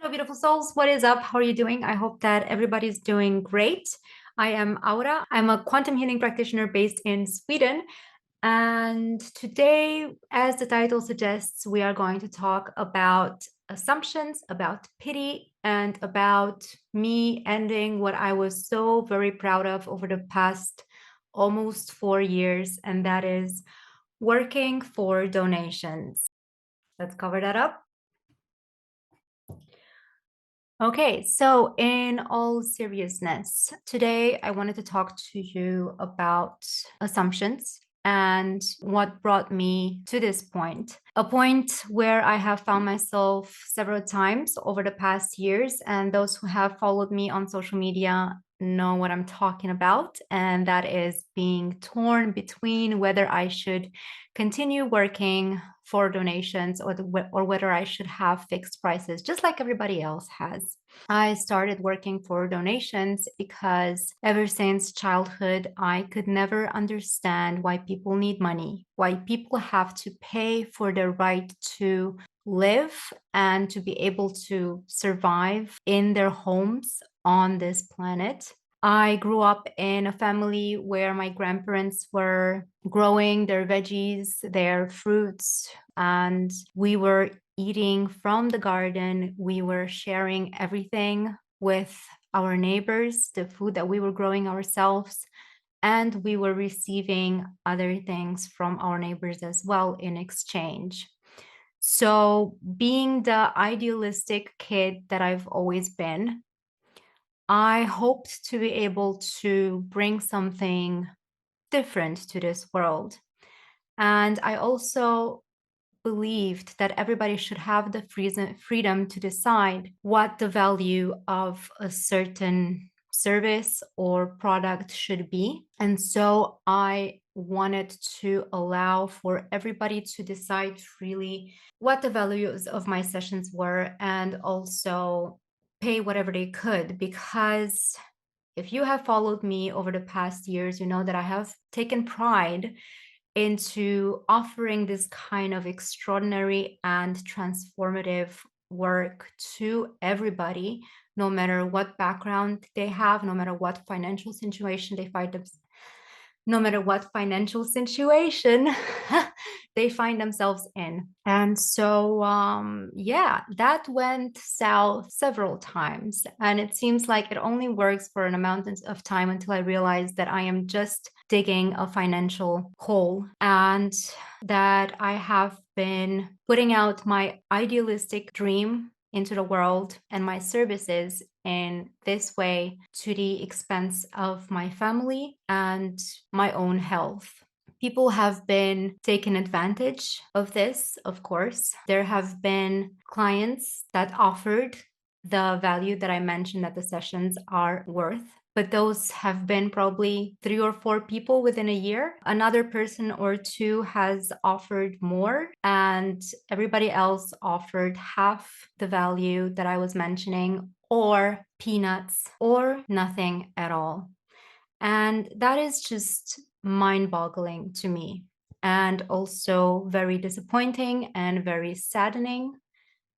Beautiful souls, what is up? How are you doing? I hope that everybody's doing great. I am Aura. I'm a quantum healing practitioner based in Sweden. And today, as the title suggests, we are going to talk about assumptions, about pity, and about me ending what I was so very proud of over the past almost 4 years, and that is working for donations. Let's cover that up. Okay, so in all seriousness, today I wanted to talk to you about assumptions and what brought me to this point. A point where I have found myself several times over the past years, and those who have followed me on social media know what I'm talking about, and that is being torn between whether I should continue working for donations or whether I should have fixed prices, just like everybody else has. I started working for donations because ever since childhood, I could never understand why people need money, why people have to pay for the right to live and to be able to survive in their homes on this planet. I grew up in a family where my grandparents were growing their veggies, their fruits, and we were eating from the garden. We were sharing everything with our neighbors, the food that we were growing ourselves, and we were receiving other things from our neighbors as well in exchange. So, being the idealistic kid that I've always been, I hoped to be able to bring something different to this world. And I also believed that everybody should have the freedom to decide what the value of a certain service or product should be. And so I wanted to allow for everybody to decide freely what the values of my sessions were and also pay whatever they could, because if you have followed me over the past years, you know that I have taken pride into offering this kind of extraordinary and transformative work to everybody, no matter what background they have, no matter what financial situation they find themselves, no matter what financial situation they find themselves in. And so, yeah, that went south several times. And it seems like it only works for an amount of time until I realize that I am just digging a financial hole and that I have been putting out my idealistic dream into the world and my services in this way to the expense of my family and my own health. People have been taken advantage of this, of course. There have been clients that offered the value that I mentioned that the sessions are worth, but those have been probably 3 or 4 people within a year. Another person or two has offered more, and everybody else offered half the value that I was mentioning, or peanuts, or nothing at all. And that is just mind-boggling to me, and also very disappointing and very saddening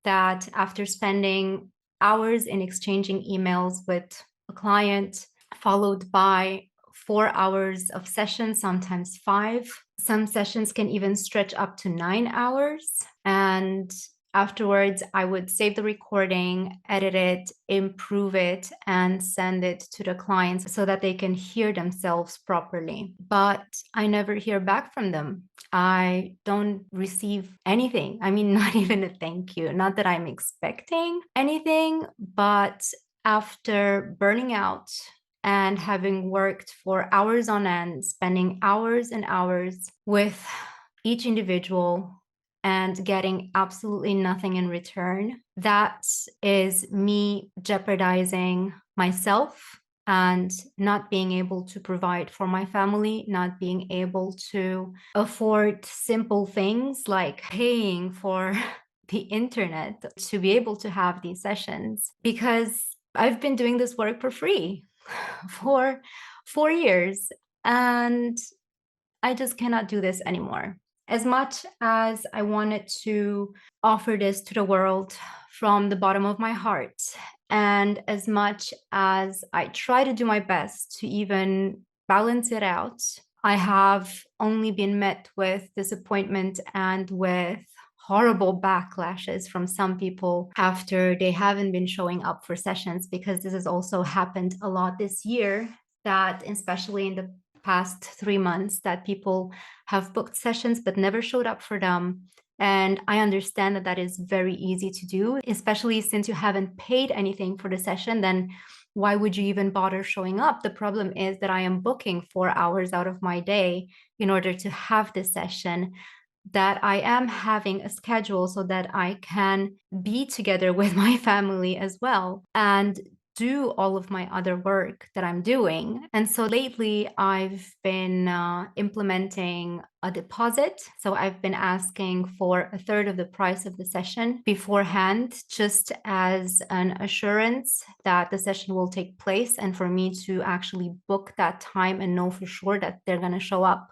that after spending hours in exchanging emails with a client, followed by 4 hours of sessions, sometimes 5. Some sessions can even stretch up to 9 hours. And afterwards, I would save the recording, edit it, improve it, and send it to the clients so that they can hear themselves properly. But I never hear back from them. I don't receive anything. I mean, not even a thank you. Not that I'm expecting anything, but after burning out and having worked for hours on end, spending hours and hours with each individual and getting absolutely nothing in return, that is me jeopardizing myself and not being able to provide for my family, not being able to afford simple things like paying for the internet to be able to have these sessions, because I've been doing this work for free for 4 years and I just cannot do this anymore. As much as I wanted to offer this to the world from the bottom of my heart, and as much as I try to do my best to even balance it out, I have only been met with disappointment and with horrible backlashes from some people after they haven't been showing up for sessions, because this has also happened a lot this year, that especially in the past 3 months, that people have booked sessions but never showed up for them. And I understand that that is very easy to do, especially since you haven't paid anything for the session. Then why would you even bother showing up? The problem is that I am booking 4 hours out of my day in order to have this session, that I am having a schedule so that I can be together with my family as well and do all of my other work that I'm doing. And so lately I've been implementing a deposit. So I've been asking for a third of the price of the session beforehand, just as an assurance that the session will take place, and for me to actually book that time and know for sure that they're going to show up.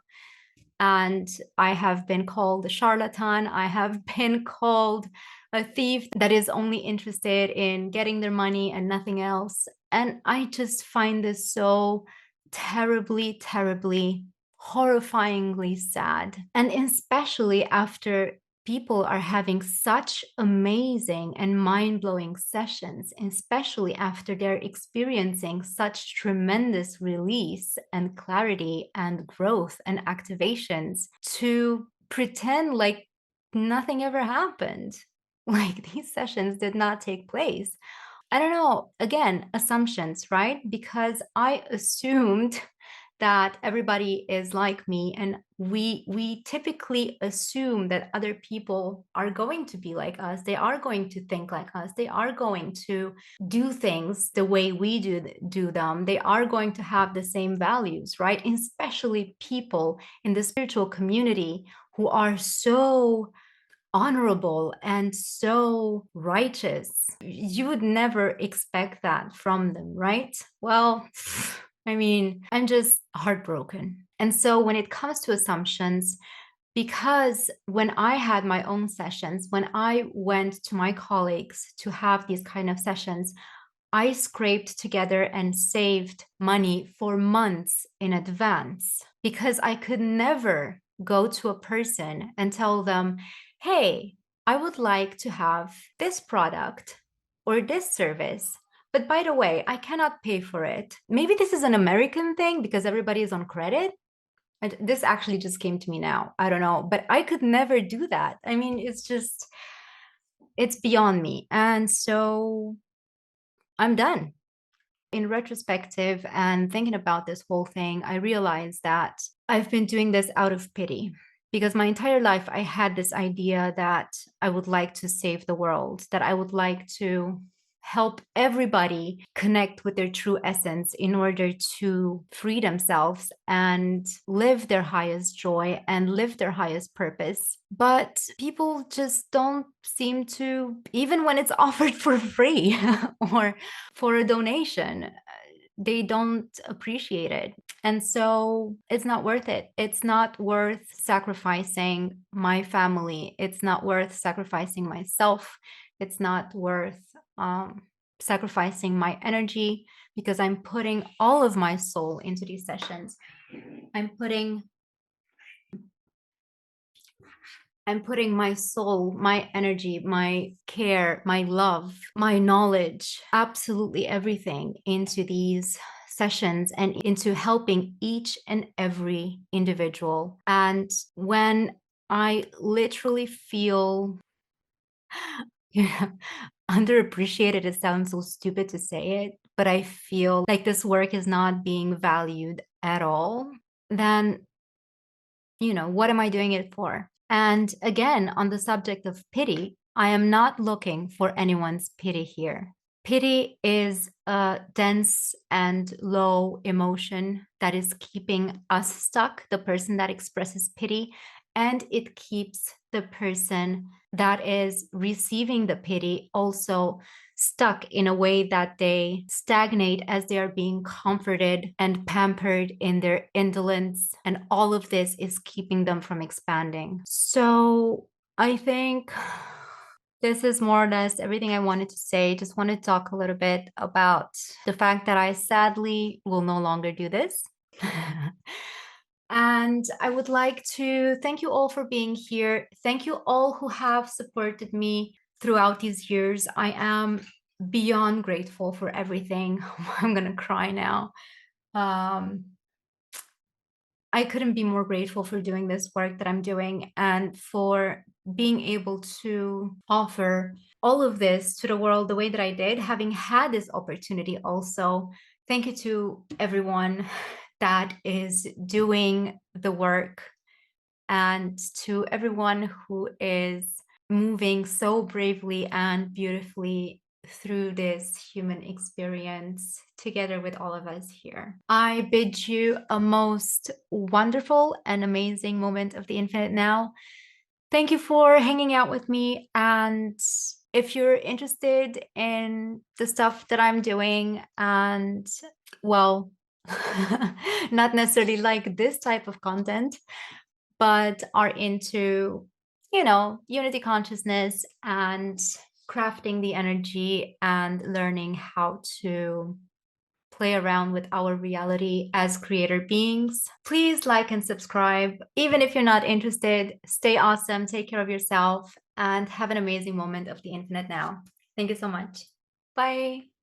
And I have been called a charlatan. I have been called a thief that is only interested in getting their money and nothing else. And I just find this so terribly, terribly, horrifyingly sad. And especially after people are having such amazing and mind-blowing sessions, especially after they're experiencing such tremendous release and clarity and growth and activations, to pretend like nothing ever happened. Like these sessions did not take place. I don't know, again, assumptions, right? Because I assumed that everybody is like me, and we typically assume that other people are going to be like us. They are going to think like us. They are going to do things the way we do them. They are going to have the same values, right? Especially people in the spiritual community who are so honorable and so righteous. You would never expect that from them, right? Well, I mean, I'm just heartbroken. And so when it comes to assumptions, because when I had my own sessions, when I went to my colleagues to have these kind of sessions, I scraped together and saved money for months in advance, because I could never go to a person and tell them, hey, I would like to have this product or this service. But by the way, I cannot pay for it. Maybe this is an American thing because everybody is on credit. And this actually just came to me now. I don't know, but I could never do that. I mean, it's beyond me. And so I'm done. In retrospective and thinking about this whole thing, I realized that I've been doing this out of pity, because my entire life I had this idea that I would like to save the world, that I would like to help everybody connect with their true essence in order to free themselves and live their highest joy and live their highest purpose. But people just don't seem to, even when it's offered for free or for a donation, they don't appreciate it. And so it's not worth it. It's not worth sacrificing my family. It's not worth sacrificing myself. It's not worth sacrificing my energy, because I'm putting all of my soul into these sessions. I'm putting my soul, my energy, my care, my love, my knowledge, absolutely everything into these sessions and into helping each and every individual. And when I literally feel yeah, underappreciated, it sounds so stupid to say it, but I feel like this work is not being valued at all, then, what am I doing it for? And again, on the subject of pity, I am not looking for anyone's pity here. Pity is a dense and low emotion that is keeping us stuck, the person that expresses pity, and it keeps the person that is receiving the pity also stuck in a way that they stagnate as they are being comforted and pampered in their indolence. And all of this is keeping them from expanding. So I think this is more or less everything I wanted to say. Just want to talk a little bit about the fact that I sadly will no longer do this. And I would like to thank you all for being here. Thank you all who have supported me throughout these years. I am beyond grateful for everything. I'm gonna cry now. I couldn't be more grateful for doing this work that I'm doing and for being able to offer all of this to the world the way that I did, having had this opportunity also. Thank you to everyone that is doing the work and to everyone who is moving so bravely and beautifully through this human experience together with all of us here. I bid you a most wonderful and amazing moment of the infinite now. Thank you for hanging out with me. And if you're interested in the stuff that I'm doing and, well, not necessarily like this type of content, but are into, unity consciousness and crafting the energy and learning how to play around with our reality as creator beings, please like and subscribe. Even if you're not interested, stay awesome, take care of yourself, and have an amazing moment of the infinite now. Thank you so much. Bye.